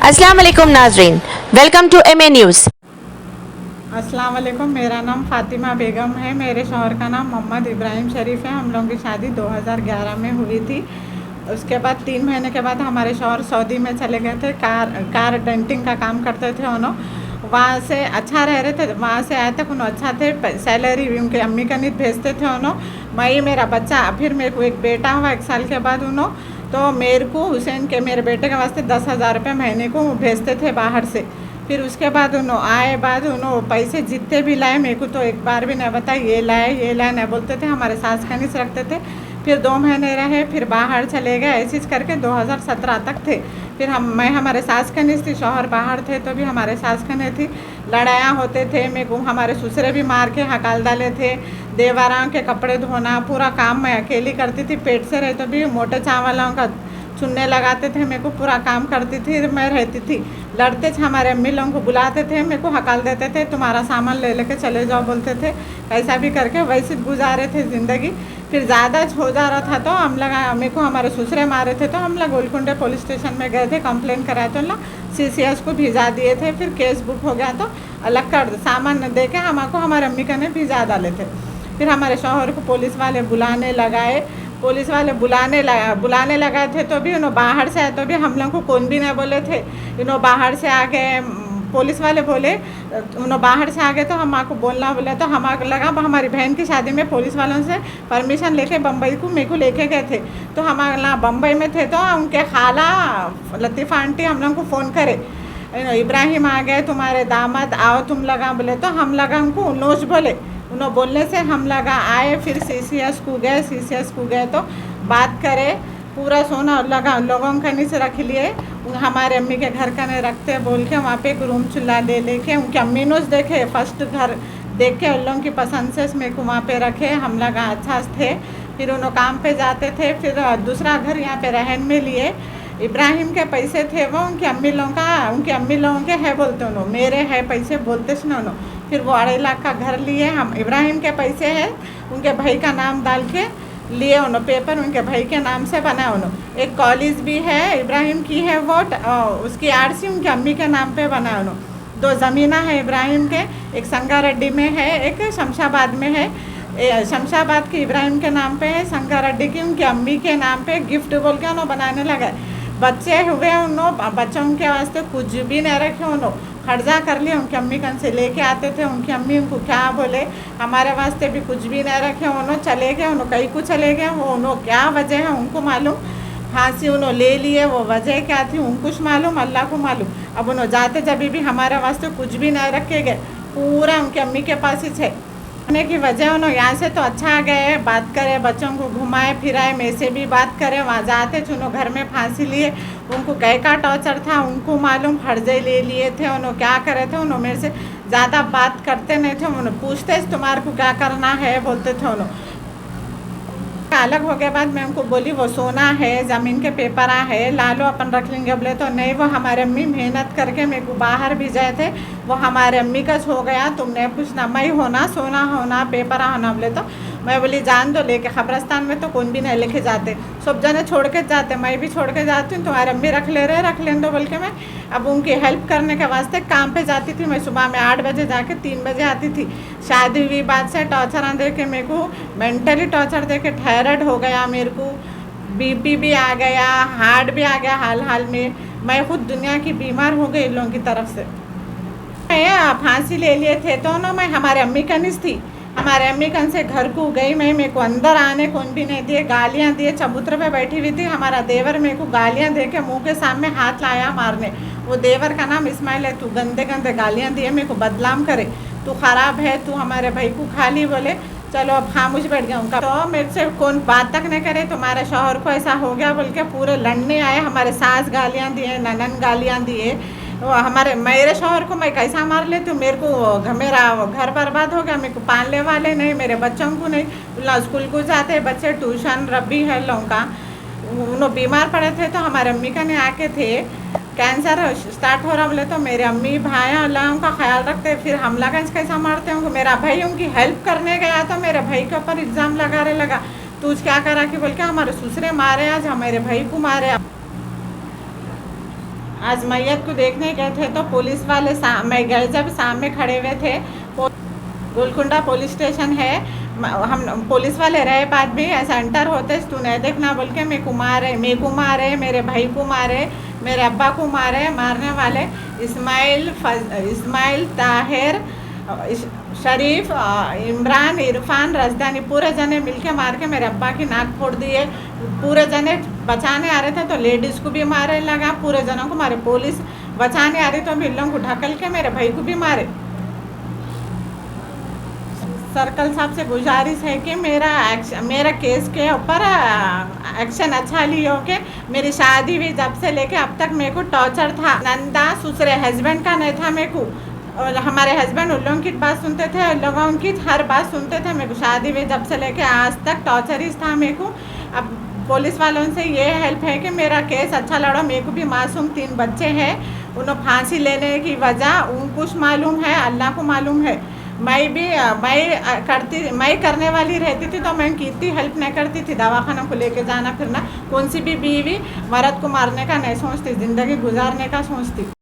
अस्सलाम वालेकुम नाजरीन, वेलकम टू एमए न्यूज़। अस्सलाम वालेकुम। मेरा नाम फ़ातिमा बेगम है। मेरे शौहर का नाम मोहम्मद इब्राहिम शरीफ है। हम लोगों की शादी 2011 में हुई थी। उसके बाद 3 महीने के बाद हमारे शौहर सऊदी में चले गए थे। कार डेंटिंग का काम करते थे उन्होंने। वहाँ से अच्छा रह रहे थे, वहाँ से आए तक उन्होंने अच्छा थे। सैलरी भी उनके अम्मी का नहीं भेजते थे उन्होंने। मैं मेरा बच्चा, फिर मेरे को एक बेटा हुआ 1 साल के बाद उन्होंने, तो मेरे को हुसैन के मेरे बेटे के वास्ते 10,000 रुपये महीने को भेजते थे बाहर से। फिर उसके बाद उन्होंने आए बाद उन्होंने पैसे जितने भी लाए, मेरे को तो एक बार भी नहीं बताया ये लाए नहीं बोलते थे। हमारे सास का नहीं रखते थे। फिर 2 महीने रहे, फिर बाहर चले गए। ऐसी करके 2017 तक थे। फिर मैं हमारे सास का नहीं थी, शौहर बाहर थे तो भी हमारे सास का नहीं थी। लड़ाइयाँ होते थे, मेरे को हमारे ससुरे भी मार के हकाल डाले थे। देवरां के कपड़े धोना पूरा काम मैं अकेली करती थी। पेट से रहे तो भी मोटे चावलों का चुनने लगाते थे, मेरे को पूरा काम करती थी, मैं रहती थी। लड़ते थे, हमारे अम्मी लोगों को बुलाते थे, मेरे को हकाल देते थे, तुम्हारा सामान ले लेके चले जाओ बोलते थे। ऐसा भी करके वैसे गुजारे थे ज़िंदगी। फिर ज़्यादा हो जा रहा था तो हम लोग, मेरे को हमारे ससुरे मारे थे तो हम लोग गोलकुंडे पुलिस स्टेशन में गए थे, कंप्लेन कराए तो हम CCS को भिजा दिए थे। फिर केस बुक हो गया तो अलग कर सामान दे के हमको हमारे अम्मी का ने भिजा डाले थे। फिर हमारे शौहर को पुलिस वाले बुलाने लगाए। पुलिस वाले बुलाने लगाए थे तो भी उन्होंने बाहर से आए तो भी हम लोग को कौन भी नहीं बोले थे। उन्होंने बाहर से आ गए, पुलिस वाले बोले, उन्होंने बाहर से आ गए तो हम आपको बोलना बोले तो हमारे लगा हमारी बहन की शादी में पुलिस वालों से परमिशन लेके बम्बई को मेरे को लेके गए थे। तो हम बम्बई में थे तो उनके खाला लतीफ़ा आंटी हम लोग को फ़ोन करे, इब्राहिम आ गए तुम्हारे दामाद, आओ तुम लगा बोले तो हम लगा उनको नोश बोले। उन्होंने बोलने से हम लगा आए। फिर CCS को गए तो बात करे, पूरा सोना लगा लोगों का नहीं से रख लिए। हमारे अम्मी के घर का नहीं रखते बोल के वहाँ पे एक रूम चूल्हा ले लेके उनके अम्मी नोज देखे, फर्स्ट घर देख के उन लोगों की पसंद से मेरे को वहाँ पे रखे। हम लगा अच्छा थे। फिर उन्होंने काम पे जाते थे। फिर दूसरा घर यहाँ पे रहन में लिए। इब्राहिम के पैसे थे वो उनके अम्मी लोगों के है बोलते उन्होंने, मेरे है पैसे बोलते सुनो उन्होंने। फिर वो 2.5 लाख का घर लिए। हम इब्राहिम के पैसे हैं उनके भाई का नाम डाल के लिए उन्होंने, पेपर उनके भाई के नाम से बनाया उन्होंने। एक कॉलेज भी है इब्राहिम की है वो, उसकी RC उनके अम्मी के नाम पे बनाया उन्होंने। 2 ज़मीना है इब्राहिम के, एक संगारेड्डी में है, एक शमशाबाद में है। शमशाबाद की इब्राहिम के नाम पे है, संगारेड्डी की उनकी अम्मी के नाम पे गिफ्ट बोल के उन्होंने बनाने लगा। बच्चे हुए उन्होंने, बच्चों के वास्ते कुछ भी नहीं रखे उन्होंने, खर्जा कर लिए। उनकी अम्मी कन से लेके आते थे, उनकी अम्मी उनको क्या बोले, हमारे वास्ते भी कुछ भी नहीं रखे उन्होंने, चले गए उन्होंने, कहीं को चले गए। वो उन्होंने क्या वजह है उनको मालूम, फांसी उन्होंने ले लिए, वो वजह क्या थी उनको मालूम, अल्लाह को मालूम। अब उन्होंने जाते जब भी हमारे वास्ते कुछ भी नहीं रखे गए, पूरा उनकी अम्मी के पास ही है। होने की वजह उन्होंने यहाँ से तो अच्छा आ गए, बात करे, बच्चों को घुमाए फिराए, मैं से भी बात करे। वहाँ जाते थे उन्होंने घर में फांसी लिए, उनको कै का टॉर्चर था उनको मालूम, फर्जे ले लिए थे उन्होंने, क्या करे थे उन्होंने, मेरे से ज़्यादा बात करते नहीं थे। उन्होंने पूछते तुम्हारे को क्या करना है बोलते थे उन्होंने। अलग हो गए बाद मैं उनको बोली वो सोना है, ज़मीन के पेपर है, ला लो अपन रख लेंगे बोले तो नहीं। वो हमारे अम्मी मेहनत करके मेरे को बाहर भेजाए थे, वो हमारे अम्मी का हो गया, तुमने पूछना मैं होना, सोना होना, पेपर होना बोले तो मैं बोली जान दो, लेके खबरस्तान में तो कौन भी नहीं लेके जाते, सब जने छोड़ के जाते, मैं भी छोड़ के जाती हूँ, तुम्हारे अम्मी रख लें दो बोल के मैं अब उनकी हेल्प करने के वास्ते काम पे जाती थी। मैं सुबह में 8 बजे जाके 3 बजे आती थी। शादी हुई बात से टॉर्चर दे के मेरे को मेंटली टॉर्चर दे के थायराइड हो गया, मेरे को BP भी आ गया, हार्ट भी आ गया हाल में। मैं खुद दुनिया की बीमार हो गई इन लोगों की तरफ से। मैं फांसी ले लिए थे तो ना, मैं हमारे अम्मी कनिस थी, हमारे अम्मी कन से घर को गई मैं, मेरे को अंदर आने कौन भी नहीं दिए, गालियाँ दिए। चबूतरे पे बैठी हुई थी, हमारा देवर मेरे को गालियाँ दे के मुँह के सामने हाथ लाया मारने। वो देवर का नाम इस्माइल है। तू गंदे गंदे गालियाँ दिए, मेरे को बदनाम करे, तू ख़राब है, तू हमारे भाई को खाली बोले। चलो अब खामोश बैठ गया उनका, तो मेरे से कौन बात तक नहीं करे। तुम्हारे शौहर को ऐसा हो गया बोल के पूरे लड़ने आए। हमारे सास गालियाँ दिए, ननन गालियाँ दिए। वो हमारे मेरे शौहर को मैं कैसा मार लेती हूँ, मेरे को मेरा घर बर्बाद हो गया, मेरे को पालने वाले नहीं, मेरे बच्चों को नहीं, स्कूल को जाते बच्चे, ट्यूशन रबी है लोगों का। उन्होंने बीमार पड़े थे तो हमारे अम्मी का नहीं आके थे, कैंसर स्टार्ट हो रहा बोले तो मेरे अम्मी भाई अल्लाह उनका ख्याल रखते। फिर हमला कैसा मारते हैं, मेरा भाई उनकी हेल्प करने गया तो मेरे भाई के ऊपर इल्ज़ाम लगाने लगा, तू क्या करा कि बोल के हमारे ससुरे मारे, आज हमारे भाई को मारे। आज मैयत को देखने गए थे तो पुलिस वाले मैं गए जब सामने खड़े हुए थे। गोलकुंडा पुलिस स्टेशन है। हम पुलिस वाले रहे बाद भी ऐसा एंटर होते तू नहीं देखना बोल के मेरे को मारे, मेरे भाई को मारे, मेरे अब्बा को मारे। मारने वाले इस्माइल ताहिर, शरीफ, इमरान, इरफान, रजदानी पूरे जने मिलके मार के मेरे अब्बा की नाक फोड़ दिए। पूरे जने बचाने आ रहे थे तो लेडीज़ को भी मारे लगा, पूरे जनों को मारे। पुलिस बचाने आ रही तो भी लोगों को ढकल के मेरे भाई को भी मारे। सर्कल साहब से गुजारिश है कि मेरा केस के ऊपर एक्शन अच्छा लियो के मेरी शादी हुई जब से लेके अब तक मेरे को टॉर्चर था। नंदा दूसरे हस्बैंड का नहीं था मेरे को, और हमारे हस्बैंड उन लोगों की बात सुनते थे, उन लोगों की हर बात सुनते थे। मेरे को शादी हुई जब से लेके आज तक टॉर्चर ही था मेरे को। अब पुलिस वालों से ये हेल्प है कि मेरा केस अच्छा लड़ो। मेरे को भी मासूम 3 बच्चे हैं, उन्हें फांसी लेने की वजह उनको कुछ मालूम है, अल्लाह को मालूम है। मैं करने वाली रहती थी तो मैं कितनी हेल्प नहीं करती थी। दवाखाना को लेके जाना फिरना, कौन सी भी बीवी मर्द को मारने का नहीं सोचती, ज़िंदगी गुजारने का सोचती।